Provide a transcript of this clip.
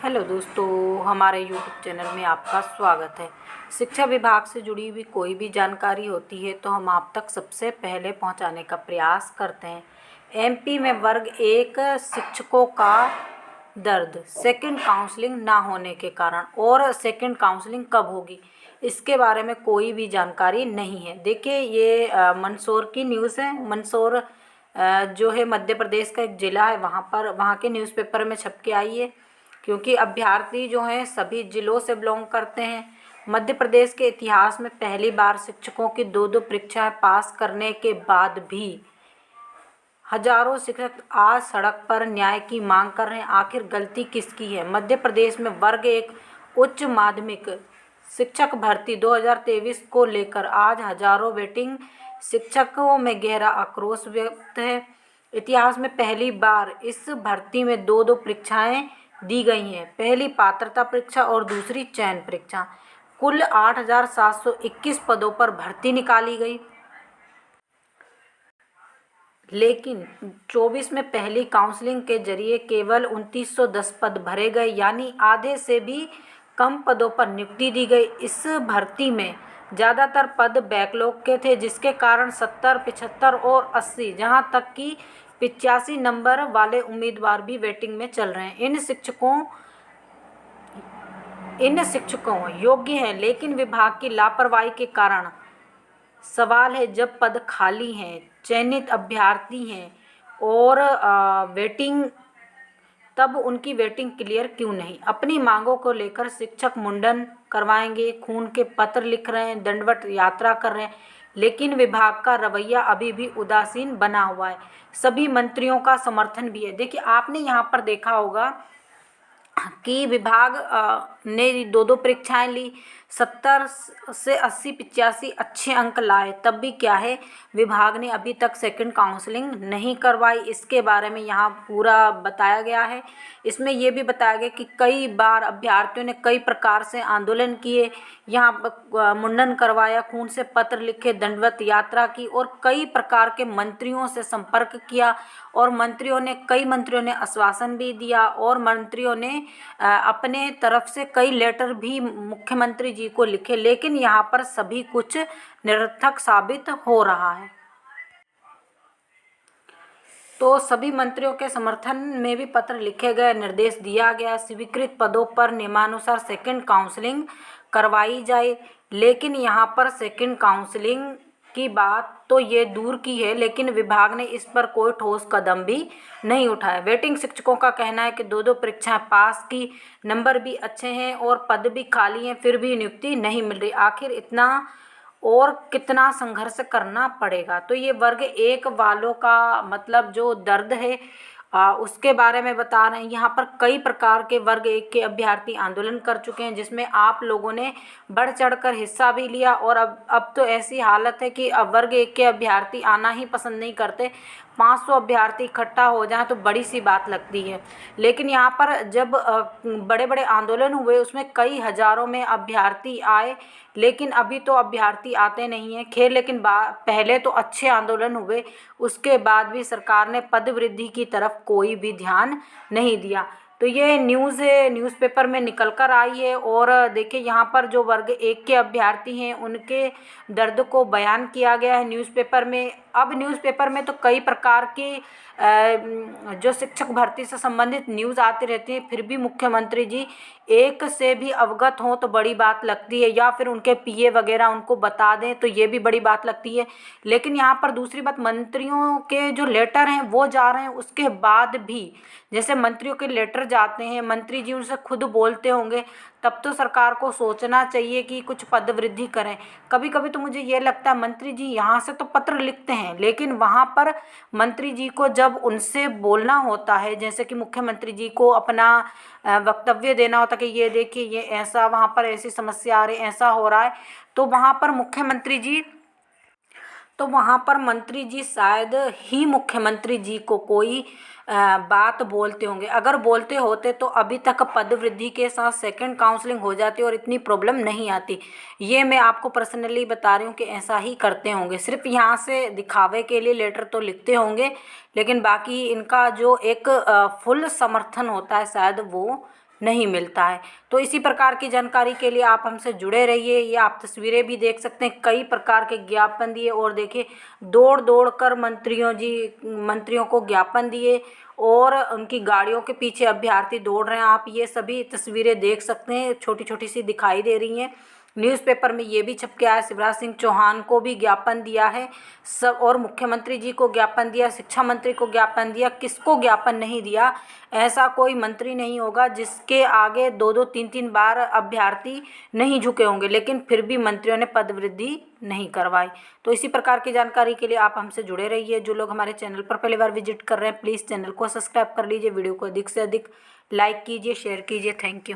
Hello दोस्तों, हमारे YouTube channel में आपका स्वागत है। शिक्षा विभाग से जुड़ी हुई कोई भी जानकारी होती है तो हम आप तक सबसे पहले पहुंचाने का प्रयास करते हैं। एमपी में वर्ग 1 शिक्षकों का दर्द, सेकंड काउंसलिंग ना होने के कारण। और सेकंड काउंसलिंग कब होगी इसके बारे में कोई भी जानकारी नहीं है। देखिए, ये मंदसौर की न्यूज़ है। मंदसौर जो है मध्य प्रदेश का एक ज़िला है, वहाँ के न्यूज़पेपर में छप के आई है, क्योंकि अभ्यर्थी जो हैं सभी जिलों से बिलोंग करते हैं। मध्य प्रदेश के इतिहास में पहली बार शिक्षकों की दो परीक्षाएं पास करने के बाद भी हजारों शिक्षक आज सड़क पर न्याय की मांग कर रहे हैं। आखिर गलती किसकी है? मध्य प्रदेश में वर्ग 1 उच्च माध्यमिक शिक्षक भर्ती 2023 को लेकर आज हजारों वेटिंग शिक्षकों में गहरा आक्रोश व्यक्त है। इतिहास में पहली बार इस भर्ती में दो परीक्षाएं दी गई हैं, पहली पात्रता परीक्षा और दूसरी चयन परीक्षा। कुल 8,721 पदों पर भर्ती निकाली गई, लेकिन 24 में पहली काउंसलिंग के जरिए केवल 2,910 पद भरे गए, यानी आधे से भी कम पदों पर नियुक्ति दी गई। इस भर्ती में ज़्यादातर पद बैकलॉग के थे, जिसके कारण 70, 75 और 80, जहाँ तक कि 85 नंबर वाले उम्मीदवार भी वेटिंग में चल रहे हैं। इन शिक्षकों योग्य हैं, लेकिन विभाग की लापरवाही के कारण सवाल है, जब पद खाली हैं, चयनित अभ्यर्थी हैं और वेटिंग, तब उनकी वेटिंग क्लियर क्यों नहीं? अपनी मांगों को लेकर शिक्षक मुंडन करवाएंगे, खून के पत्र लिख रहे हैं, दंडवत यात्रा कर रहे हैं, लेकिन विभाग का रवैया अभी भी उदासीन बना हुआ है। सभी मंत्रियों का समर्थन भी है। देखिए, आपने यहाँ पर देखा होगा कि विभाग ने दो परीक्षाएं ली, 70 से 80, 85 अच्छे अंक लाए, तब भी क्या है, विभाग ने अभी तक सेकंड काउंसलिंग नहीं करवाई। इसके बारे में यहाँ पूरा बताया गया है। इसमें ये भी बताया गया कि कई बार अभ्यर्थियों ने कई प्रकार से आंदोलन किए, यहाँ मुंडन करवाया, खून से पत्र लिखे, दंडवत यात्रा की और कई प्रकार के मंत्रियों से संपर्क किया, और कई मंत्रियों ने आश्वासन भी दिया, और मंत्रियों ने अपने तरफ से कई लेटर भी मुख्यमंत्री जी को लिखे, लेकिन यहाँ पर सभी कुछ निरर्थक साबित हो रहा है। तो सभी मंत्रियों के समर्थन में भी पत्र लिखे गए, निर्देश दिया गया स्वीकृत पदों पर नियमानुसार सेकंड काउंसलिंग करवाई जाए, लेकिन यहाँ पर सेकंड काउंसलिंग की बात तो ये दूर की है, लेकिन विभाग ने इस पर कोई ठोस कदम भी नहीं उठाया। वेटिंग शिक्षकों का कहना है कि दो परीक्षाएं पास की, नंबर भी अच्छे हैं और पद भी खाली हैं, फिर भी नियुक्ति नहीं मिल रही। आखिर इतना और कितना संघर्ष करना पड़ेगा? तो ये वर्ग 1 वालों का मतलब जो दर्द है उसके बारे में बता रहे हैं। यहाँ पर कई प्रकार के वर्ग 1 के अभ्यर्थी आंदोलन कर चुके हैं, जिसमें आप लोगों ने बढ़ चढ़कर हिस्सा भी लिया, और अब तो ऐसी हालत है कि अब वर्ग 1 के अभ्यर्थी आना ही पसंद नहीं करते। 500 अभ्यर्थी इकट्ठा हो जाएं तो बड़ी सी बात लगती है, लेकिन यहाँ पर जब बड़े बड़े आंदोलन हुए उसमें कई हजारों में अभ्यर्थी आए, लेकिन अभी तो अभ्यर्थी आते नहीं हैं। खैर, लेकिन पहले तो अच्छे आंदोलन हुए, उसके बाद भी सरकार ने पद वृद्धि की तरफ कोई भी ध्यान नहीं दिया। तो ये न्यूज़ है, न्यूज़पेपर में निकल कर आई है। और देखिए, यहाँ पर जो वर्ग 1 के अभ्यर्थी हैं उनके दर्द को बयान किया गया है न्यूज़पेपर में। अब न्यूज़पेपर में तो कई प्रकार की जो शिक्षक भर्ती से संबंधित न्यूज़ आती रहती है, फिर भी मुख्यमंत्री जी एक से भी अवगत हों तो बड़ी बात लगती है, या फिर उनके पीए वगैरह उनको बता दें तो ये भी बड़ी बात लगती है। लेकिन यहाँ पर दूसरी बात, मंत्रियों के जो लेटर हैं वो जा रहे हैं, उसके बाद भी जैसे मंत्रियों के लेटर जाते हैं, मंत्री जी उनसे खुद बोलते होंगे, तब तो सरकार को सोचना चाहिए कि कुछ पद वृद्धि करें। कभी कभी तो मुझे ये लगता है मंत्री जी यहाँ से तो पत्र लिखते हैं, लेकिन वहाँ पर मंत्री जी को जब उनसे बोलना होता है, जैसे कि मुख्यमंत्री जी को अपना वक्तव्य देना होता है कि ये देखिए, ये ऐसा, वहाँ पर ऐसी समस्या आ रही, ऐसा हो रहा है, तो वहाँ पर मंत्री जी शायद ही मुख्यमंत्री जी को कोई बात बोलते होंगे। अगर बोलते होते तो अभी तक पद वृद्धि के साथ सेकंड काउंसलिंग हो जाती और इतनी प्रॉब्लम नहीं आती। ये मैं आपको पर्सनली बता रही हूँ कि ऐसा ही करते होंगे, सिर्फ यहाँ से दिखावे के लिए लेटर तो लिखते होंगे, लेकिन बाकी इनका जो एक फुल समर्थन होता है शायद वो नहीं मिलता है। तो इसी प्रकार की जानकारी के लिए आप हमसे जुड़े रहिए। ये आप तस्वीरें भी देख सकते हैं, कई प्रकार के ज्ञापन दिए और देखिए दौड़ दौड़ कर मंत्रियों को ज्ञापन दिए और उनकी गाड़ियों के पीछे अभ्यर्थी दौड़ रहे हैं। आप ये सभी तस्वीरें देख सकते हैं, छोटी छोटी सी दिखाई दे रही हैं। न्यूज़पेपर में ये भी छप के आया, शिवराज सिंह चौहान को भी ज्ञापन दिया है सब, और मुख्यमंत्री जी को ज्ञापन दिया, शिक्षा मंत्री को ज्ञापन दिया। किसको ज्ञापन नहीं दिया? ऐसा कोई मंत्री नहीं होगा जिसके आगे 2-2 3-3 बार अभ्यर्थी नहीं झुके होंगे, लेकिन फिर भी मंत्रियों ने पद वृद्धि नहीं करवाई। तो इसी प्रकार की जानकारी के लिए आप हमसे जुड़े रहिए। जो लोग हमारे चैनल पर पहली बार विजिट कर रहे हैं, प्लीज़ चैनल को सब्सक्राइब कर लीजिए। वीडियो को अधिक से अधिक लाइक कीजिए, शेयर कीजिए। Thank you.